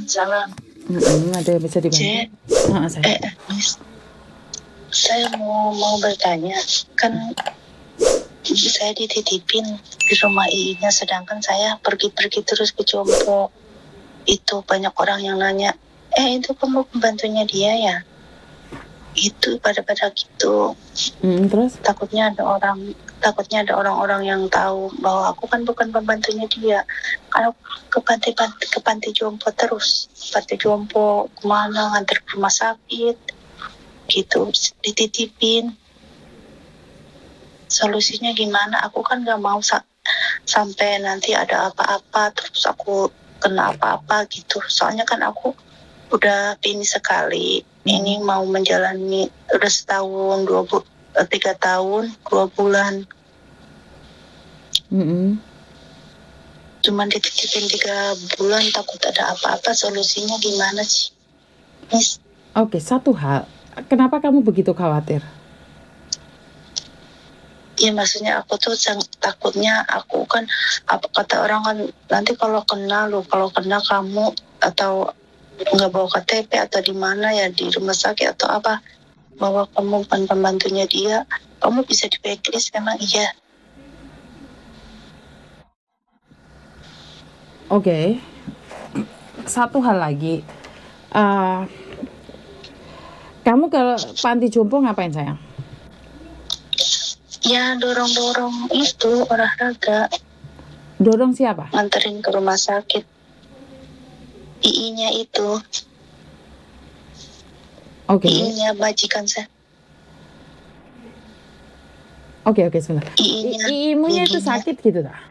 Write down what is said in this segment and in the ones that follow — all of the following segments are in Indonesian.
Jalan. Ada yang bisa dibantu? Miss, saya mau bertanya, kan saya dititipin di rumah iinya, sedangkan saya pergi-pergi terus ke Jompo. Itu banyak orang yang nanya, itu kamu pembantunya dia ya? Itu pada gitu. Terus? Takutnya ada orang-orang yang tahu bahwa aku kan bukan pembantunya dia. Kalau ke panti jompo terus, panti jompo kemana, nganter ke rumah sakit, gitu, dititipin. Solusinya gimana? Aku kan nggak mau sampai nanti ada apa-apa terus aku kena apa-apa gitu. Soalnya kan aku udah ini sekali, ini mau menjalani udah setahun 3 tahun 2 bulan. Cuman dititipin 3 bulan, takut ada apa-apa. Solusinya gimana sih, Miss? Oke, satu hal, kenapa kamu begitu khawatir? Ya maksudnya aku tuh takutnya aku kan, apa kata orang kan, nanti kalau kena kamu atau nggak bawa KTP atau di mana ya, di rumah sakit atau apa, bahwa kamu bukan pembantunya dia, kamu bisa di blacklist. Emang iya? Oke. Satu hal lagi, kamu ke panti jompo ngapain sayang? Ya dorong-dorong itu, olahraga. Dorong siapa? Nganterin ke rumah sakit iinya itu. Oke. Iinya majikan saya. Oke, sebentar. Iimunya itu sakit gitu tak?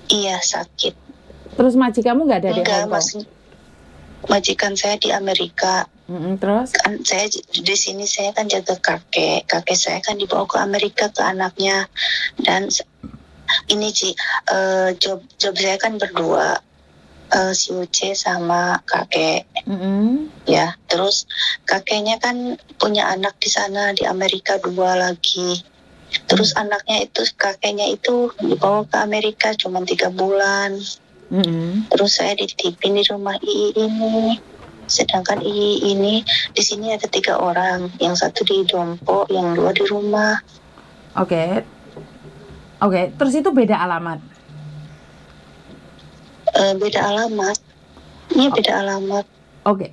Iya, sakit. Terus majikanmu nggak ada di Hong Kong? Majikan saya di Amerika. Terus? Kan saya di sini, saya kan jaga kakek saya kan dibawa ke Amerika ke anaknya. Dan ini job saya kan berdua, si Uce sama kakek. Ya, terus kakeknya kan punya anak di sana di Amerika 2 lagi. Terus anaknya itu, kakeknya itu dibawa ke Amerika cuma 3 bulan. Terus saya dititipin di rumah Ii ini. Sedangkan Ii ini di sini ada 3 orang, yang 1 di Jompo, yang 2 di rumah. Oke, terus itu beda alamat? Beda alamat. Ini beda alamat. Oke.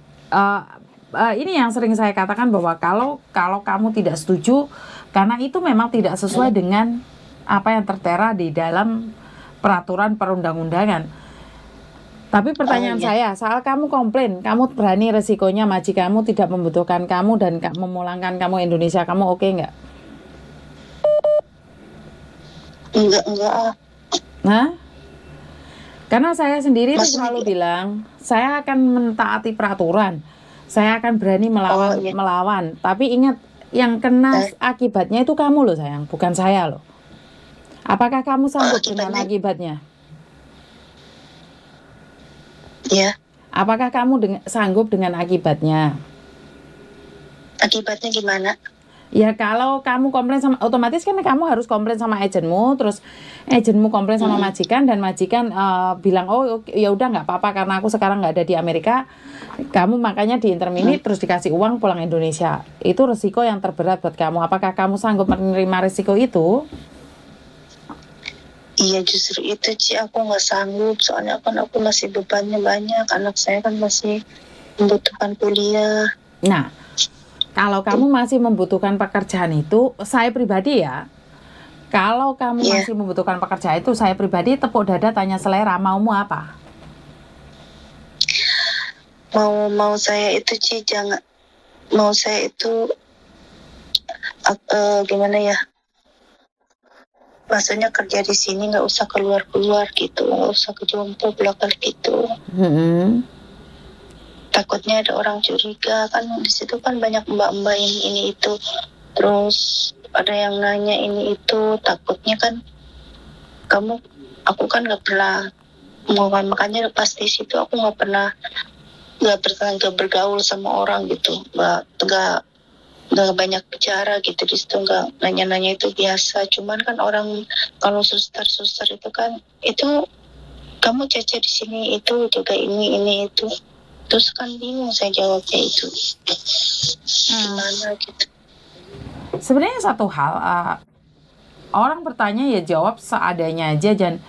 Ini yang sering saya katakan bahwa kalau kamu tidak setuju, karena itu memang tidak sesuai dengan apa yang tertera di dalam peraturan perundang-undangan. Tapi pertanyaan saya, saat kamu komplain, kamu berani resikonya majikanmu tidak membutuhkan kamu dan memulangkan kamu Indonesia, kamu oke nggak? Enggak. Nah, karena saya sendiri selalu bilang, saya akan mentaati peraturan, saya akan berani melawan. Tapi ingat, yang kena akibatnya itu kamu loh sayang, bukan saya loh. Apakah kamu sanggup dengan akibatnya? Ya. Apakah kamu sanggup dengan akibatnya? Akibatnya gimana? Ya kalau kamu komplain sama, otomatis kan kamu harus komplain sama agenmu, terus agenmu komplain sama majikan, dan majikan bilang, oh ya udah nggak apa-apa karena aku sekarang nggak ada di Amerika, kamu makanya diinterminate terus dikasih uang pulang Indonesia. Itu resiko yang terberat buat kamu. Apakah kamu sanggup menerima resiko itu? Iya, justru itu Ci, aku nggak sanggup, soalnya kan aku masih bebannya banyak, anak saya kan masih membutuhkan kuliah. Nah, kalau kamu masih membutuhkan pekerjaan itu, saya pribadi ya, kalau kamu masih membutuhkan pekerjaan itu, saya pribadi tepuk dada tanya selera, maumu apa? Mau saya itu Ci, jangan, mau saya itu gimana ya, maksudnya kerja di sini nggak usah keluar gitu, nggak usah ke Jompo belakang gitu. Takutnya ada orang curiga, kan di situ kan banyak mbak-mbak ini itu, terus ada yang nanya ini itu, takutnya kan aku kan nggak pernah makanya pas di situ aku nggak pernah bergaul sama orang gitu, nggak banyak bicara gitu di situ, nggak nanya-nanya, itu biasa. Cuman kan orang kalau suster itu kan itu kamu Caca di sini itu juga ini itu. Terus kan bingung saya jawabnya itu gimana gitu. Sebenarnya satu hal, orang bertanya ya jawab seadanya aja, dan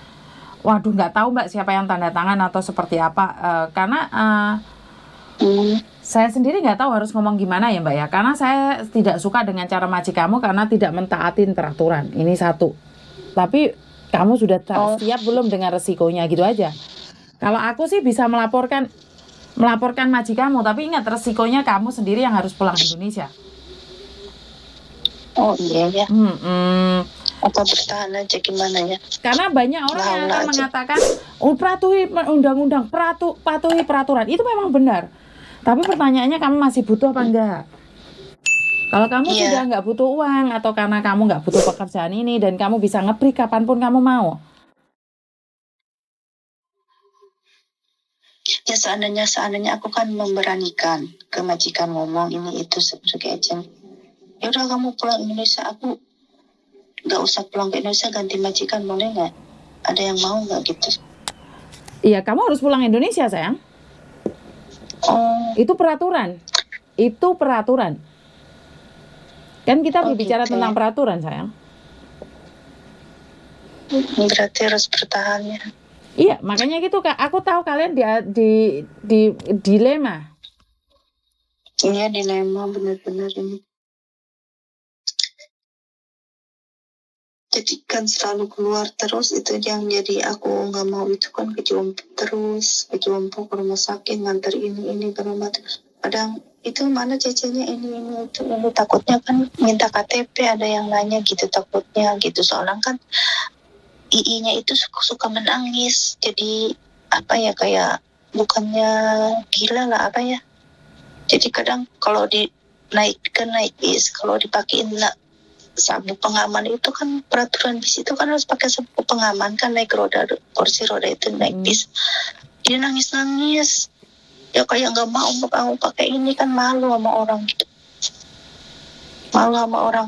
waduh nggak tahu Mbak siapa yang tanda tangan atau seperti apa, karena saya sendiri nggak tahu harus ngomong gimana ya Mbak ya, karena saya tidak suka dengan cara majikanmu karena tidak mentaatin peraturan, ini satu. Tapi kamu sudah siap belum dengan resikonya, gitu aja. Kalau aku sih bisa melaporkan majikanmu, tapi ingat resikonya kamu sendiri yang harus pulang ke Indonesia. Oh iya ya. Apa bertahan aja gimana ya? Karena banyak orang yang akan mengatakan, patuhi undang-undang, patuhi peraturan. Itu memang benar. Tapi pertanyaannya kamu masih butuh apa enggak? Kalau kamu sudah nggak butuh uang, atau karena kamu nggak butuh pekerjaan ini dan kamu bisa nge-break kapanpun kamu mau. Ya seandainya aku kan memberanikan ke majikan ngomong ini itu sebagai agent. Ya udah kamu pulang Indonesia, aku nggak usah pulang ke Indonesia, ganti majikan boleh nggak? Ada yang mau nggak gitu? Iya, kamu harus pulang Indonesia sayang. Itu peraturan. Kan kita berbicara tentang peraturan sayang. Berarti harus bertahan ya. Iya, makanya gitu Kak. Aku tahu kalian di dilema. Iya, dilema benar-benar ini. Jadi kan selalu keluar terus, itu yang jadi aku nggak mau itu kan ke Jompo ke rumah sakit, nganter ini ke rumah. Kadang itu mana cecenya ini itu takutnya kan minta KTP, ada yang nanya gitu, takutnya gitu, soalnya kan II-nya itu suka menangis, jadi apa ya, kayak bukannya gila lah apa ya, jadi kadang kalau naik bis, kalau dipakein sabuk pengaman itu kan peraturan bis itu kan harus pakai sabuk pengaman kan, naik kursi roda itu naik bis, dia nangis ya kayak nggak mau pakai ini, kan malu sama orang gitu,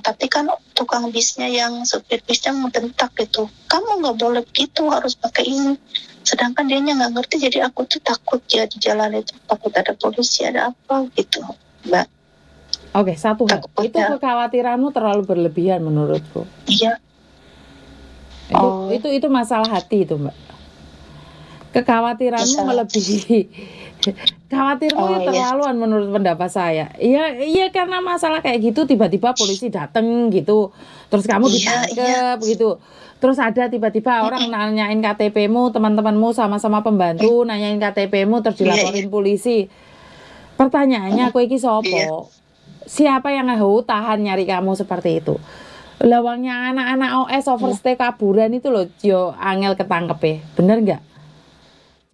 tapi kan tukang bisnya yang supir bisnya membentak gitu, kamu nggak boleh gitu, harus pakai ini, sedangkan dianya nggak ngerti. Jadi aku tuh takut ya di jalan itu, takut ada polisi, ada apa gitu Mbak. Oke, satu hal, itu kekhawatiranmu terlalu berlebihan menurutku. Iya. Itu masalah hati itu Mbak. Kekhawatiranmu melebihi. Khawatirmu terlaluan menurut pendapat saya. Iya karena masalah kayak gitu, tiba-tiba polisi datang gitu, terus kamu ditangkep gitu. Terus ada tiba-tiba orang nanyain KTP-mu, teman-temanmu sama-sama pembantu nanyain KTP-mu, terus dilaporin polisi. Pertanyaannya, kowe iki sopo? Siapa yang tahan nyari kamu seperti itu? Lawangnya anak-anak OS overstay kaburan itu loh, yo angel ketangkep ya, bener nggak?